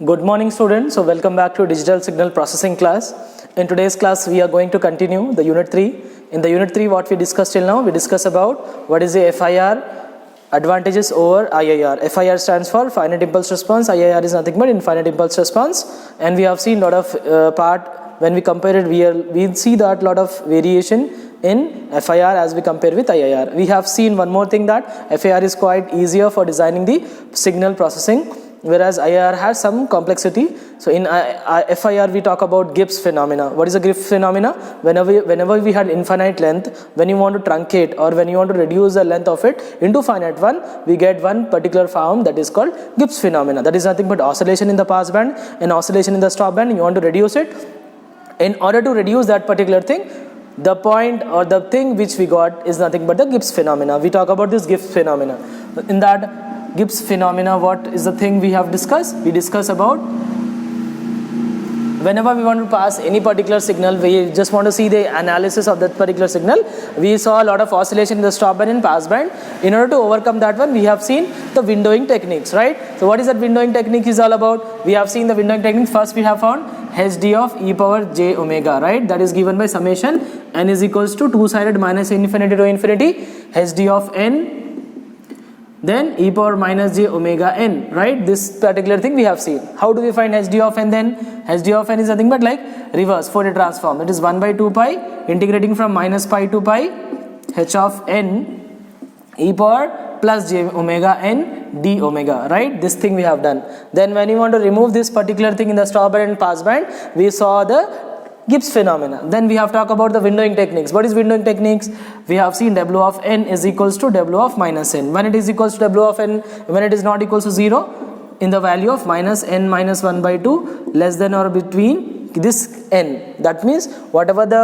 Good morning students, so welcome back to digital signal processing class. In today's class we are going to continue the unit 3. In the unit 3 what we discussed till now, we discussed about what is the FIR advantages over IIR. FIR stands for finite impulse response, IIR is nothing but infinite impulse response, and we have seen lot of part when we compare it, we see that lot of variation in FIR as we compare with IIR. We have seen one more thing, that FIR is quite easier for designing the signal processing, whereas IIR has some complexity. So in FIR we talk about Gibbs phenomena. What is a Gibbs phenomena? Whenever we had infinite length, when you want to truncate or when you want to reduce the length of it into finite one, we get one particular form that is called Gibbs phenomena. That is nothing but oscillation in the pass band and oscillation in the stop band. You want to reduce it. In order to reduce that particular thing, the point or the thing which we got is nothing but the Gibbs phenomena. We talk about this Gibbs phenomena. In that Gibbs phenomena, what is the thing we have discussed? We discuss about whenever we want to pass any particular signal, we just want to see the analysis of that particular signal. We saw a lot of oscillation in the stop band and pass band. In order to overcome that one, we have seen the windowing techniques, right? So what is that windowing technique is all about? We have seen the windowing technique. First we have found hd of e power j omega, right? That is given by summation n is equals to two-sided minus infinity to infinity hd of n then e power minus j omega n, right? This particular thing we have seen. How do we find hd of n then? Hd of n is nothing but like reverse Fourier transform. It is 1 by 2 pi integrating from minus pi to pi h of n e power plus j omega n d omega, right? This thing we have done. Then when you want to remove this particular thing in the stop band and pass band, we saw the Gibbs phenomena. Then we have talked about the windowing techniques. What is windowing techniques? We have seen W of n is equals to W of minus n. When it is equals to W of n, when it is not equals to 0, in the value of minus n minus 1 by 2 less than or between this n. That means whatever the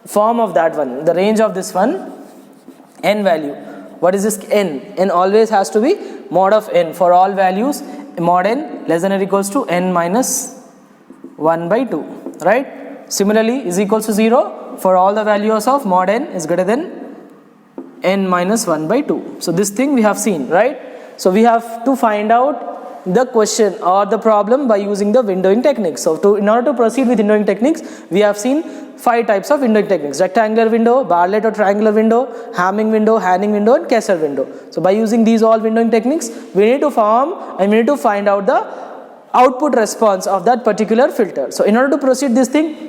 form of that one, the range of this one, n value. What is this n? N always has to be mod of n for all values, mod n less than or equals to n minus 1 by 2, right? Similarly is equals to 0 for all the values of mod n is greater than n minus 1 by 2. So this thing we have seen, right? So we have to find out the question or the problem by using the windowing techniques. So in order to proceed with windowing techniques, we have seen 5 types of windowing techniques: rectangular window, Bartlett or triangular window, Hamming window, Hanning window and Kessler window. So by using these all windowing techniques, we need to form and we need to find out the output response of that particular filter. So in order to proceed this thing,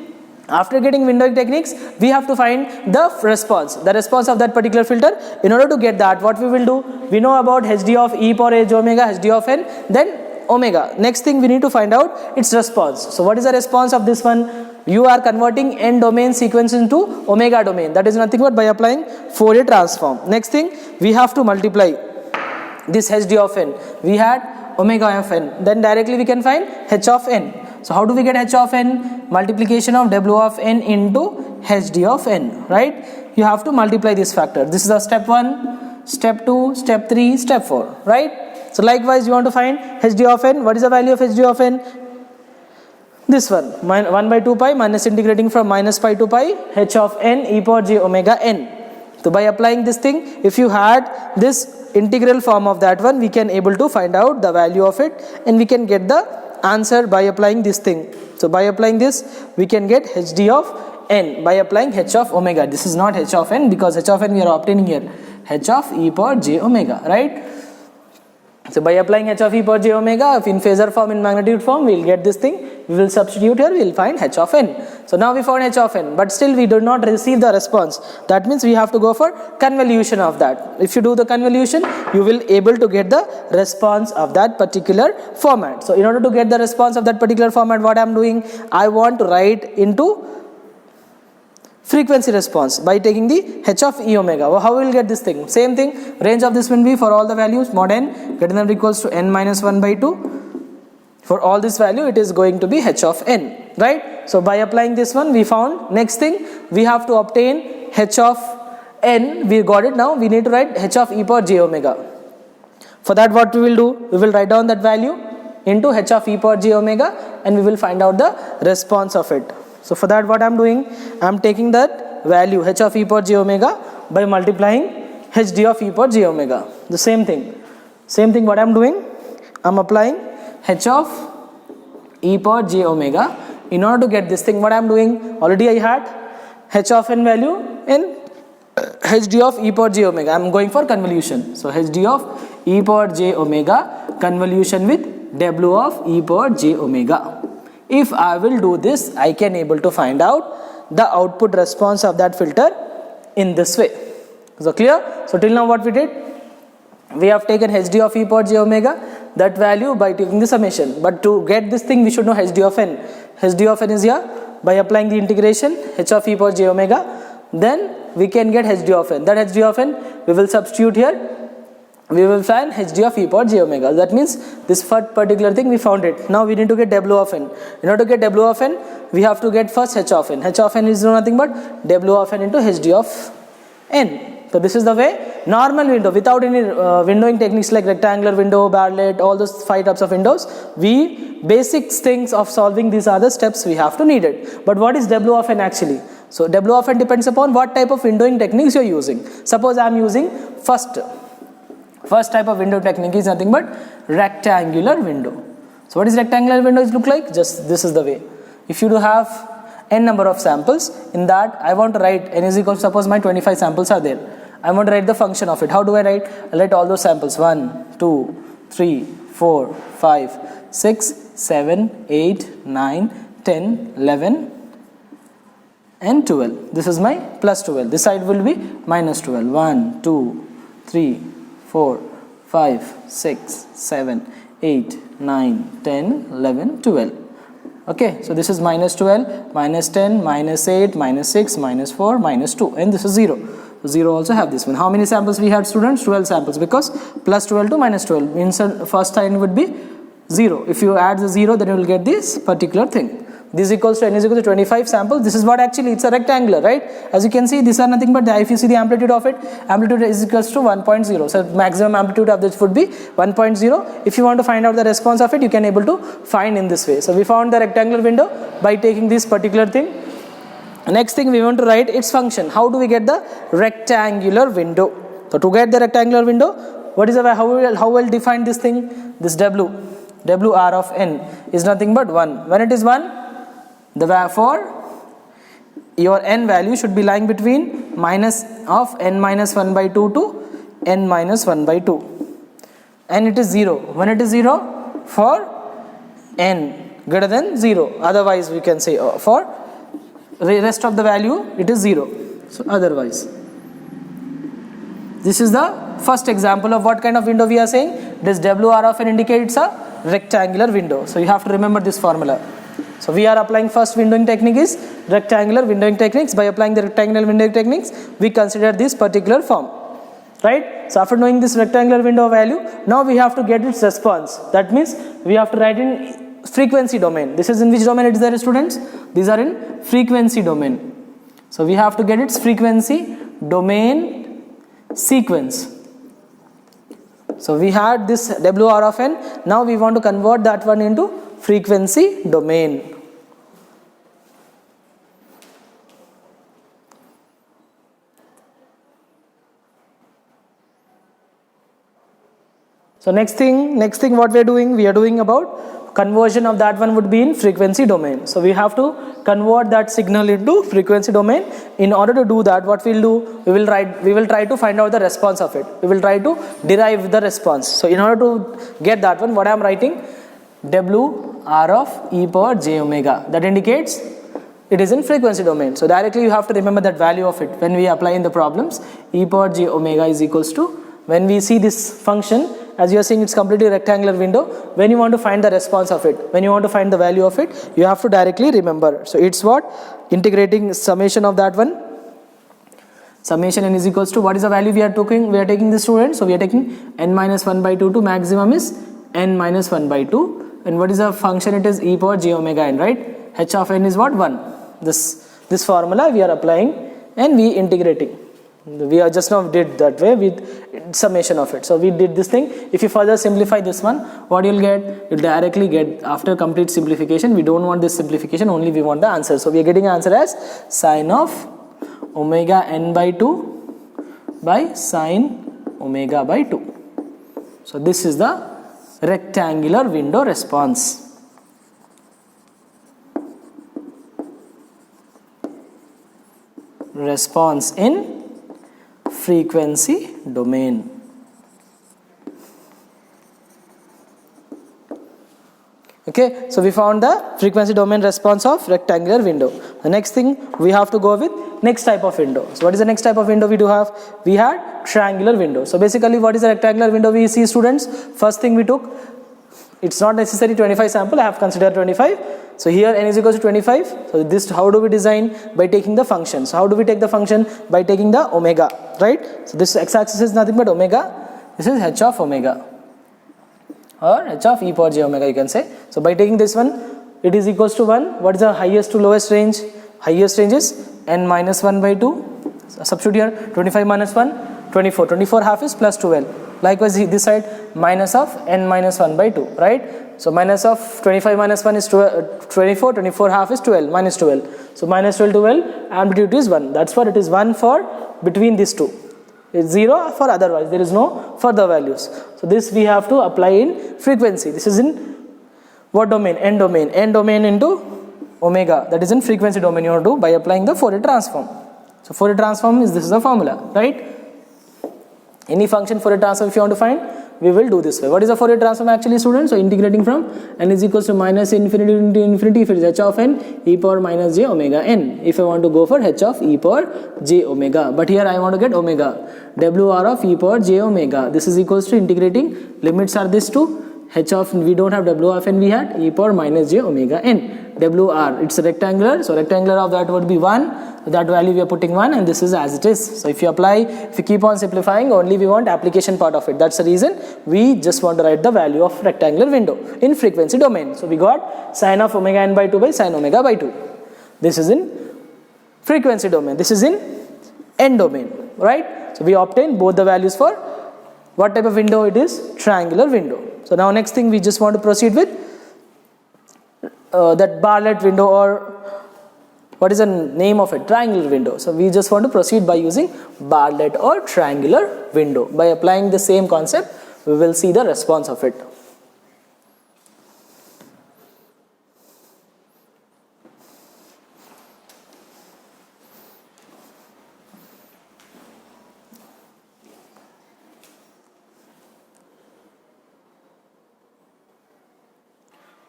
after getting windowing techniques, we have to find the response of that particular filter. In order to get that, what we will do, we know about hd of e power h omega, hd of n, then omega. Next thing we need to find out its response. So what is the response of this one? You are converting n domain sequence into omega domain. That is nothing but by applying Fourier transform. Next thing, we have to multiply this hd of n. We had omega of n. Then directly we can find h of n. So how do we get h of n? Multiplication of w of n into hd of n, right? You have to multiply this factor. This is a step 1, step 2, step 3, step 4, right? So likewise you want to find hd of n. What is the value of hd of n? This one, 1 by 2 pi minus integrating from minus pi to pi h of n e power j omega n. So by applying this thing, if you had this integral form of that one, we can able to find out the value of it and we can get the answer by applying this thing. So by applying this, we can get hd of n by applying h of omega. This is not h of n because h of n we are obtaining here h of e power j omega, right? So by applying h of e power j omega, if in phasor form, in magnitude form, we will get this thing. We will substitute here, we will find h of n. So now we found h of n, but still we do not receive the response. That means we have to go for convolution of that. If you do the convolution, you will able to get the response of that particular format. So in order to get the response of that particular format, what I am doing, I want to write into frequency response by taking the h of e omega. Well, how we will get this thing? Same thing, range of this will be for all the values mod n greater than or equals to n minus 1 by 2. For all this value, it is going to be h of n, right? So by applying this one, we found next thing, we have to obtain h of n. We got it now. We need to write h of e power j omega. For that, what we will do, we will write down that value into h of e power j omega and we will find out the response of it. So for that, what I am doing, I am taking that value h of e power j omega by multiplying hd of e power j omega. The same thing what I am doing, I am applying h of e power j omega. In order to get this thing, what I am doing, already I had h of n value in hd of e power j omega. I am going for convolution. So hd of e power j omega convolution with w of e power j omega. If I will do this, I can able to find out the output response of that filter in this way. So clear? So till now what we did, we have taken hd of e power j omega, that value by taking the summation. But to get this thing, we should know hd of n. hd of n is here. By applying the integration h of e power j omega, then we can get hd of n. That hd of n we will substitute here. We will find hd of e power j omega. That means this particular thing we found it. Now we need to get w of n. In order to get w of n, we have to get first h of n. h of n is nothing but w of n into hd of n. So this is the way, normal window without any windowing techniques like rectangular window, barrelette, all those 5 types of windows. Basic things of solving these are the steps we have to need it. But what is w of n actually? So w of n depends upon what type of windowing techniques you are using. Suppose I am using first type of window technique is nothing but rectangular window. So what is rectangular windows look like? Just this is the way. If you do have n number of samples, in that I want to write n is equal to, suppose my 25 samples are there. I want to write the function of it. How do I write? I write all those samples 1, 2, 3, 4, 5, 6, 7, 8, 9, 10, 11 and 12. This is my plus 12. This side will be minus 12. 1, 2, 3, 4, 5, 6, 7, 8, 9, 10, 11, 12. Okay, so this is minus 12, minus 10, minus 8, minus 6, minus 4, minus 2, and this is 0. 0 also have this one. How many samples we had, students? 12 samples, because plus 12 to minus 12 means first sign would be 0. If you add the 0, then you will get this particular thing. This equals to n is equal to 25 samples. This is what actually, it's a rectangular, right? As you can see, these are nothing but, if you see the amplitude of it, amplitude is equals to 1.0. So maximum amplitude of this would be 1.0. If you want to find out the response of it, you can able to find in this way. So we found the rectangular window by taking this particular thing. Next thing we want to write its function. How do we get the rectangular window? So to get the rectangular window, what is the, how will define this thing? This w r of n is nothing but 1. When it is 1, therefore your n value should be lying between minus of n minus 1 by 2 to n minus 1 by 2, and it is 0. When it is 0, for n greater than 0, otherwise we can say for rest of the value it is 0. So otherwise, this is the first example of what kind of window we are saying. This WR of n indicates a rectangular window. So you have to remember this formula. So we are applying first windowing technique is rectangular windowing techniques. By applying the rectangular windowing techniques, we consider this particular form, right? So after knowing this rectangular window value, now we have to get its response. That means we have to write in frequency domain. This is in which domain it is there, students? These are in frequency domain. So we have to get its frequency domain sequence. So we had this WR of n. Now we want to convert that one into frequency domain. So next thing what we are doing about conversion of that one would be in frequency domain. So we have to convert that signal into frequency domain. In order to do that, what we'll do, we will try to find out the response of it. We will try to derive the response. So in order to get that one, what I am writing, WR of e power j omega. That indicates it is in frequency domain. So directly you have to remember that value of it when we apply in the problems. E power j omega is equals to, when we see this function, as you are seeing, it's completely rectangular window. When you want to find the response of it, when you want to find the value of it, you have to directly remember. So it's what? Integrating summation of that one. Summation n is equals to, what is the value we are taking? We are taking this student. So we are taking n minus 1 by 2 to maximum is n minus 1 by 2. And what is the function? It is e power j omega n, right? H of n is what? 1. This formula we are applying and we integrating. We are just now did that way with summation of it. So we did this thing. If you further simplify this one, what you'll get? You'll directly get, after complete simplification, we don't want this simplification, only we want the answer. So we are getting answer as sine of omega n by 2 by sine omega by 2. So this is the rectangular window response. response in frequency domain. Okay, so we found the frequency domain response of rectangular window. The next thing we have to go with next type of window. So what is the next type of window we do have? We had triangular window. So basically what is a rectangular window we see, students? First thing we took, it's not necessary 25 sample, I have considered 25. So here n is equal to 25. So this, how do we design? By taking the function. So how do we take the function? By taking the omega, right? So this x-axis is nothing but omega. This is h of omega, or h of e power j omega, you can say. So by taking this one, it is equals to 1. What is the highest to lowest range? Highest range is n minus 1 by 2. So substitute here, 25 minus 1, 24. 24 half is plus 12. Likewise this side, minus of n minus 1 by 2, right? So minus of 25 minus 1 is 24, 24 half is 12, minus 12. So minus 12 to 12, amplitude is 1. That's what it is 1 for between these two. It's 0 for otherwise, there is no further values. So this we have to apply in frequency. This is in what domain? N domain. N domain into omega, that is in frequency domain you have to do by applying the Fourier transform. So Fourier transform is, this is the formula, right? Any function Fourier transform if you want to find, we will do this way. What is the Fourier transform actually, students? So integrating from n is equals to minus infinity into infinity, if it is h of n, e power minus j omega n. If I want to go for h of e power j omega, but here I want to get omega, wr of e power j omega. This is equals to integrating, limits are this two, h of, we don't have w of n, we had e power minus j omega n. wr, it's a rectangular, so rectangular of that would be 1, that value we are putting 1, and this is as it is. So if you apply, if you keep on simplifying, only we want application part of it. That's the reason we just want to write the value of rectangular window in frequency domain. So we got sine of omega n by 2 by sine omega by 2. This is in frequency domain, this is in n domain, right? So we obtain both the values for what type of window it is? Triangular window. So now next thing we just want to proceed with that Bartlett window, or what is the name of it? Triangular window. So we just want to proceed by using Bartlett or triangular window. By applying the same concept, we will see the response of it.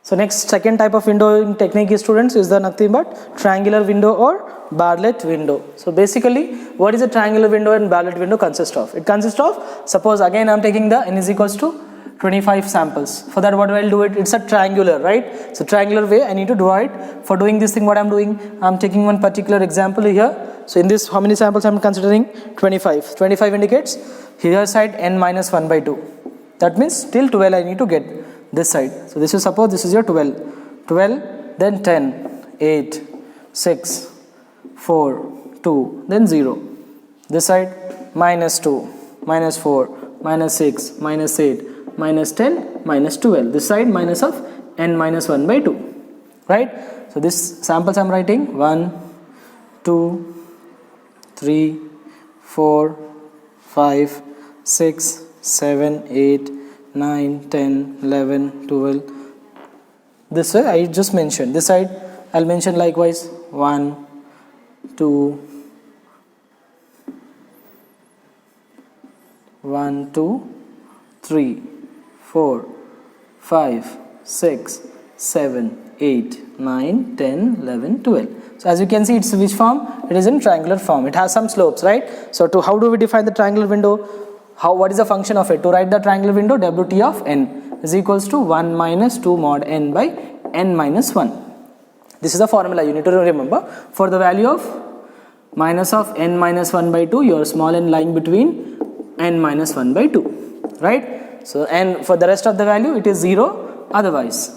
So next, second type of windowing technique, students, is the nothing but triangular window or Bartlett window. So basically, what is a triangular window and Bartlett window consist of? It consists of, suppose again I am taking the n is equals to 25 samples. For that what I will do it? It's a triangular, right? So triangular way I need to draw it. For doing this thing, what I am doing? I am taking one particular example here. So in this, how many samples I am considering? 25. 25 indicates here side n minus 1 by 2. That means till 12 I need to get this side. So this is, suppose this is your 12, then 10, 8, 6, 4, 2, then 0. This side minus 2, minus 4, minus 6, minus 8, minus 10, minus 12. This side minus of n minus 1 by 2, right? So this samples I am writing 1, 2, 3, 4, 5, 6, 7, 8, 9, 10, 11, 12. This way I just mentioned. This side I'll mention likewise 1, 2, 3, 4, 5, 6, 7, 8, 9, 10, 11, 12. So as you can see, it's which form? It is in triangular form. It has some slopes, right? So to how do we define the triangular window? What is the function of it? To write the triangular window, Wt of n is equals to 1 minus 2 mod n by n minus 1. This is the formula you need to remember. For the value of minus of n minus 1 by 2, your small n lying between n minus 1 by 2, right? So, and for the rest of the value, it is 0 otherwise.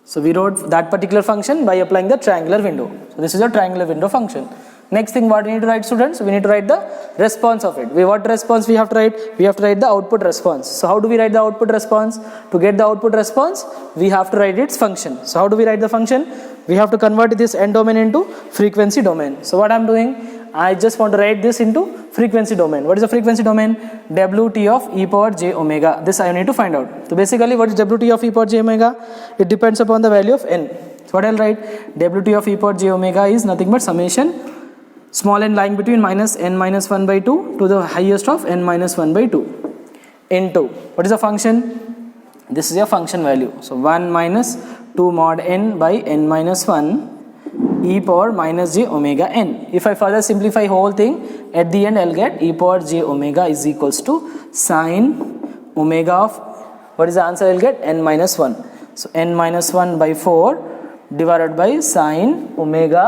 So we wrote that particular function by applying the triangular window. So this is a triangular window function. Next thing, what we need to write, students? We need to write the response of it. What response we have to write? We have to write the output response. So how do we write the output response? To get the output response, we have to write its function. So how do we write the function? We have to convert this n domain into frequency domain. So what I am doing, I just want to write this into frequency domain. What is the frequency domain? Wt of e power j omega. This I need to find out. So basically, what is Wt of e power j omega? It depends upon the value of n. So what I'll write? Wt of e power j omega is nothing but summation small n lying between minus n minus 1 by 2 to the highest of n minus 1 by 2 into, what is the function? This is your function value. So 1 minus 2 mod n by n minus 1 e power minus j omega n. If I further simplify whole thing, at the end I'll get e power j omega is equals to sine omega of, what is the answer I'll get? N minus 1. So n minus 1 by 4 divided by sine omega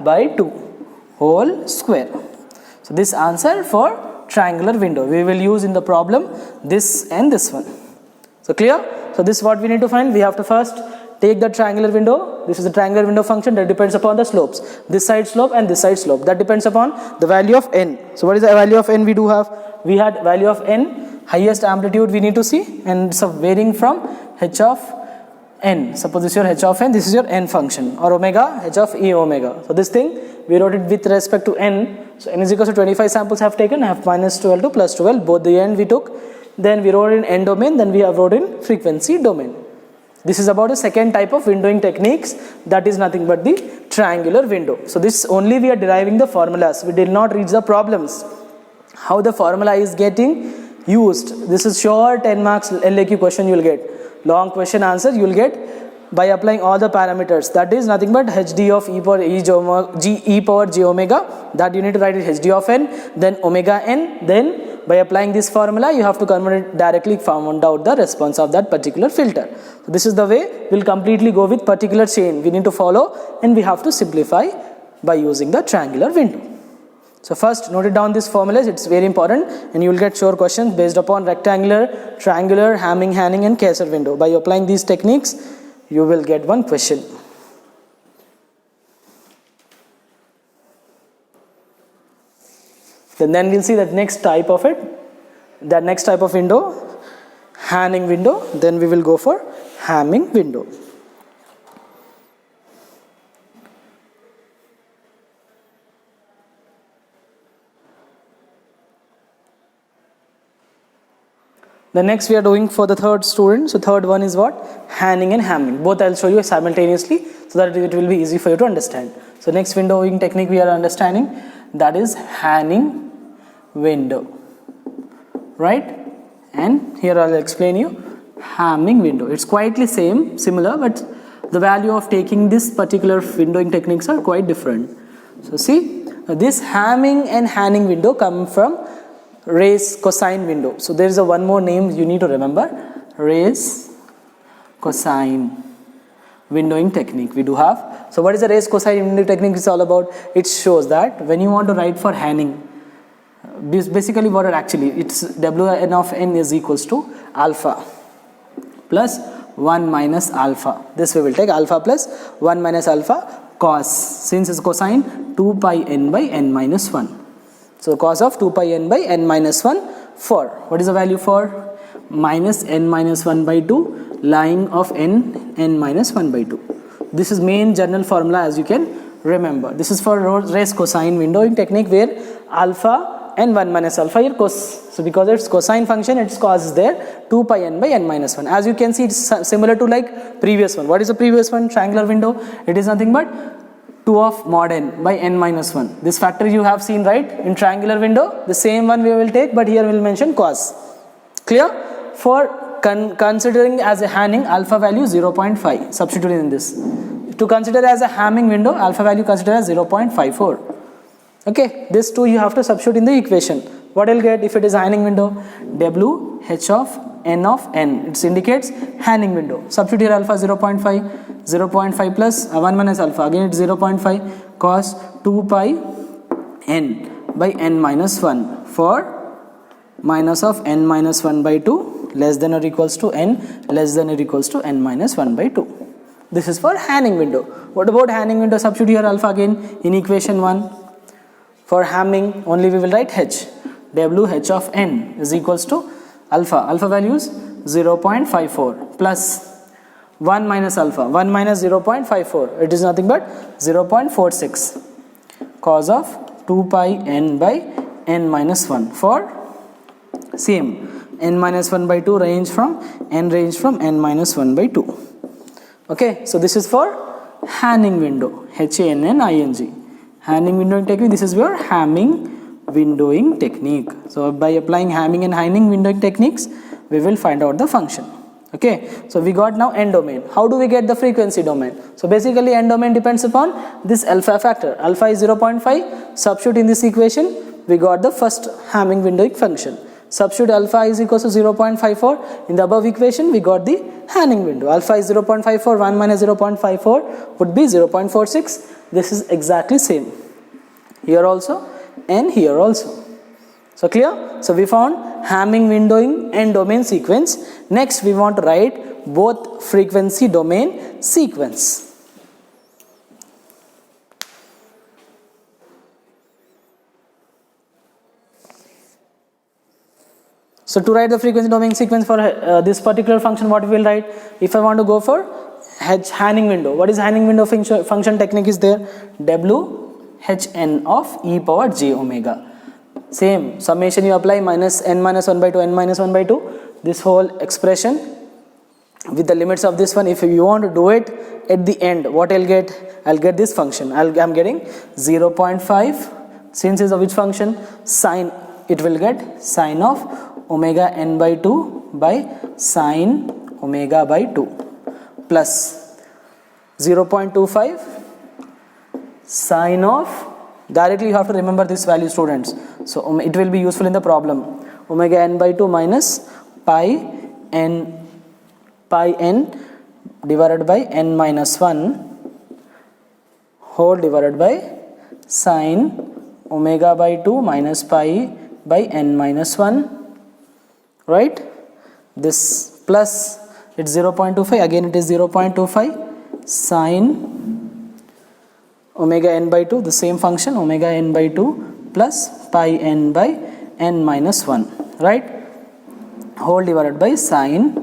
by 2 whole square. So this answer for triangular window. We will use in the problem this and this one. So clear? So this is what we need to find. We have to first take the triangular window. This is the triangular window function that depends upon the slopes. This side slope and this side slope. That depends upon the value of n. So what is the value of n we do have? We had value of n, highest amplitude we need to see, and so varying from h of n. Suppose this is your h of n, this is your n function, or omega, h of e omega. So this thing we wrote it with respect to n. So n is equal to 25 samples have taken, I have minus 12 to plus 12, both the end we took. Then we wrote in n domain, then we have wrote in frequency domain. This is about a second type of windowing techniques, that is nothing but the triangular window. So this only we are deriving the formulas, we did not reach the problems. How the formula is getting used. This is sure 10 marks LAQ question you will get. Long question answer you will get by applying all the parameters. That is nothing but hd of e power j omega, that you need to write it hd of n, then omega n, then by applying this formula you have to convert it directly, found out the response of that particular filter. So this is the way we'll completely go with particular chain we need to follow, and we have to simplify by using the triangular window. So first note it down these formulas, it's very important, and you will get sure questions based upon rectangular, triangular, Hamming, Hanning and Kaiser window. By applying these techniques you will get one question. Then we'll see that next type of it, that next type of window, Hanning window. Then we will go for Hamming window. The next we are doing for the third student. So third one is what? Hanning and Hamming. Both I'll show you simultaneously so that it will be easy for you to understand. So next windowing technique we are understanding, that is Hanning window, right? And here I'll explain you Hamming window. It's quietly similar, but the value of taking this particular windowing techniques are quite different. So see, this Hamming and Hanning window come from race cosine window. So there is a one more name you need to remember, race cosine windowing technique we do have. So what is the race cosine windowing technique is all about? It shows that when you want to write for Hanning, basically what it actually, it's Wn of n is equals to alpha plus 1 minus alpha. This we will take alpha plus 1 minus alpha cos, since it's cosine, 2 pi n by n minus 1. So cos of 2 pi n by n minus 1 for, what is the value for? Minus n minus 1 by 2 lying of n minus 1 by 2. This is main general formula as you can remember. This is for race cosine windowing technique where alpha and 1 minus alpha here cos. So because it's cosine function, its cos is there, 2 pi n by n minus 1. As you can see, it's similar to like previous one. What is the previous one? Triangular window. It is nothing but 2 of mod n by n minus 1. This factor you have seen, right? In triangular window, the same one we will take, but here we will mention cos. Clear? For considering as a Hanning, alpha value 0.5, substituting in this. To consider as a Hamming window, alpha value consider as 0.54. Okay, this two you have to substitute in the equation. What I'll get if it is Hanning window? W h of n. It indicates Hanning window. Substitute here alpha 0.5 plus 1 minus alpha. Again it's 0.5 cos 2 pi n by n minus 1 for minus of n minus 1 by 2 less than or equals to n less than or equals to n minus 1 by 2. This is for Hanning window. What about Hanning window? Substitute here alpha again in equation 1. For Hamming only we will write h. W h of n is equals to alpha values 0.54 plus 1 minus alpha, 1 minus 0.54, it is nothing but 0.46 cos of 2 pi n by n minus 1 for same n minus 1 by 2 range from n minus 1 by 2. Okay, so this is for Hanning window, Hanning. Hanning windowing technique, this is your Hamming windowing technique. So by applying Hamming and Hanning windowing techniques, we will find out the function. Okay, so we got now n domain. How do we get the frequency domain? So basically n domain depends upon this alpha factor. Alpha is 0.5. Substitute in this equation, we got the first Hamming windowing function. Substitute alpha is equal to 0.54. In the above equation, we got the Hanning window. Alpha is 0.54. 1 minus 0.54 would be 0.46. This is exactly same. Here also and here also. So clear? So we found Hamming windowing and domain sequence. Next we want to write both frequency domain sequence. So to write the frequency domain sequence for this particular function, what we will write? If I want to go for Hanning window, what is Hanning window function technique is there? WHN of e power j omega. Same summation you apply, minus n minus 1 by 2, n minus 1 by 2. This whole expression with the limits of this one. If you want to do it at the end, what I'll get? I'll get this function. I'm getting 0.5. Since is of which function? Sine. It will get sine of omega n by 2 by sine omega by 2 plus 0.25 sine of, directly you have to remember this value, students. So it will be useful in the problem. Omega n by 2 minus pi n divided by n minus 1 whole divided by sine omega by 2 minus pi by n minus 1. Right, this plus it's 0.25, again it is 0.25 sine omega n by 2, the same function, omega n by 2 plus pi n by n minus 1, right, whole divided by sine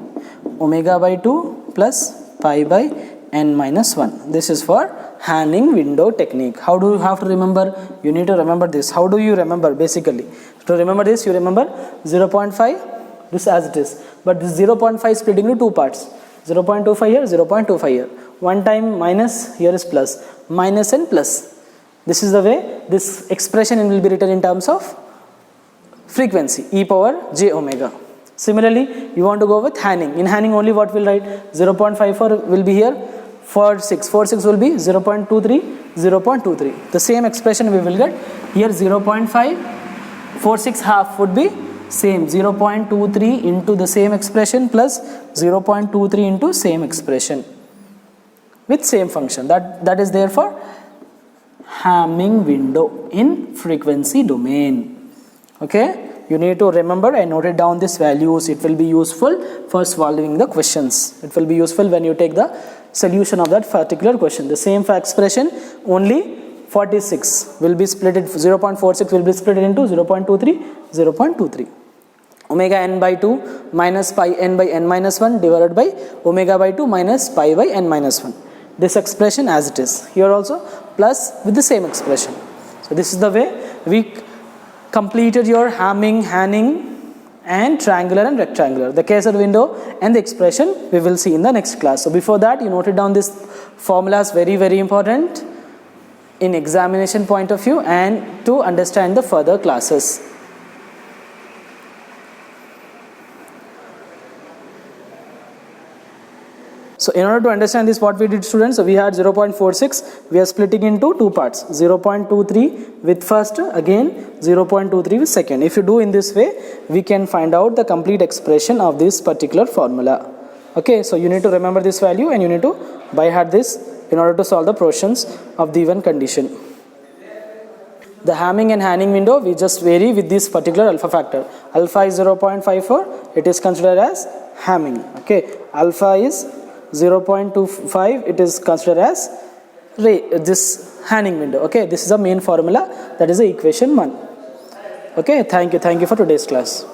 omega by 2 plus pi by n minus 1. This is for Hanning window technique. How do you have to remember? You need to remember this. How do you remember? Basically, to remember this, you remember 0.5, this as it is, but this 0.5 split into two parts, 0.25 here, 0.25 here. One time minus, here is plus, minus and plus. This is the way this expression will be written in terms of frequency, e power j omega. Similarly, you want to go with Hanning. In Hanning only what will write? 0.54 will be here, 46 will be 0.23, 0.23. The same expression we will get here, 0.5, 46 half would be same 0.23 into the same expression plus 0.23 into same expression with same function. That is there for Hamming window in frequency domain. Okay, you need to remember and note it down these values. It will be useful for solving the questions. It will be useful when you take the solution of that particular question. The same expression, only 46 will be split, 0.46 will be split into 0.23, 0.23. Omega n by 2 minus pi n by n minus 1 divided by omega by 2 minus pi by n minus 1. This expression as it is. Here also plus with the same expression. So this is the way we completed your Hamming, Hanning and triangular and rectangular. The Kaiser window and the expression we will see in the next class. So before that, you noted down this formulas, very important in examination point of view and to understand the further classes. So in order to understand this, what we did, students, so we had 0.46, we are splitting into two parts, 0.23 with first, again 0.23 with second. If you do in this way, we can find out the complete expression of this particular formula. Okay, so you need to remember this value and you need to by heart this in order to solve the portions of the given condition. The Hamming and Hanning window, we just vary with this particular alpha factor. Alpha is 0.54, it is considered as Hamming. Okay, alpha is 0.25, it is considered as this Hanning window. Okay, this is the main formula, that is the equation 1. Okay, thank you for today's class.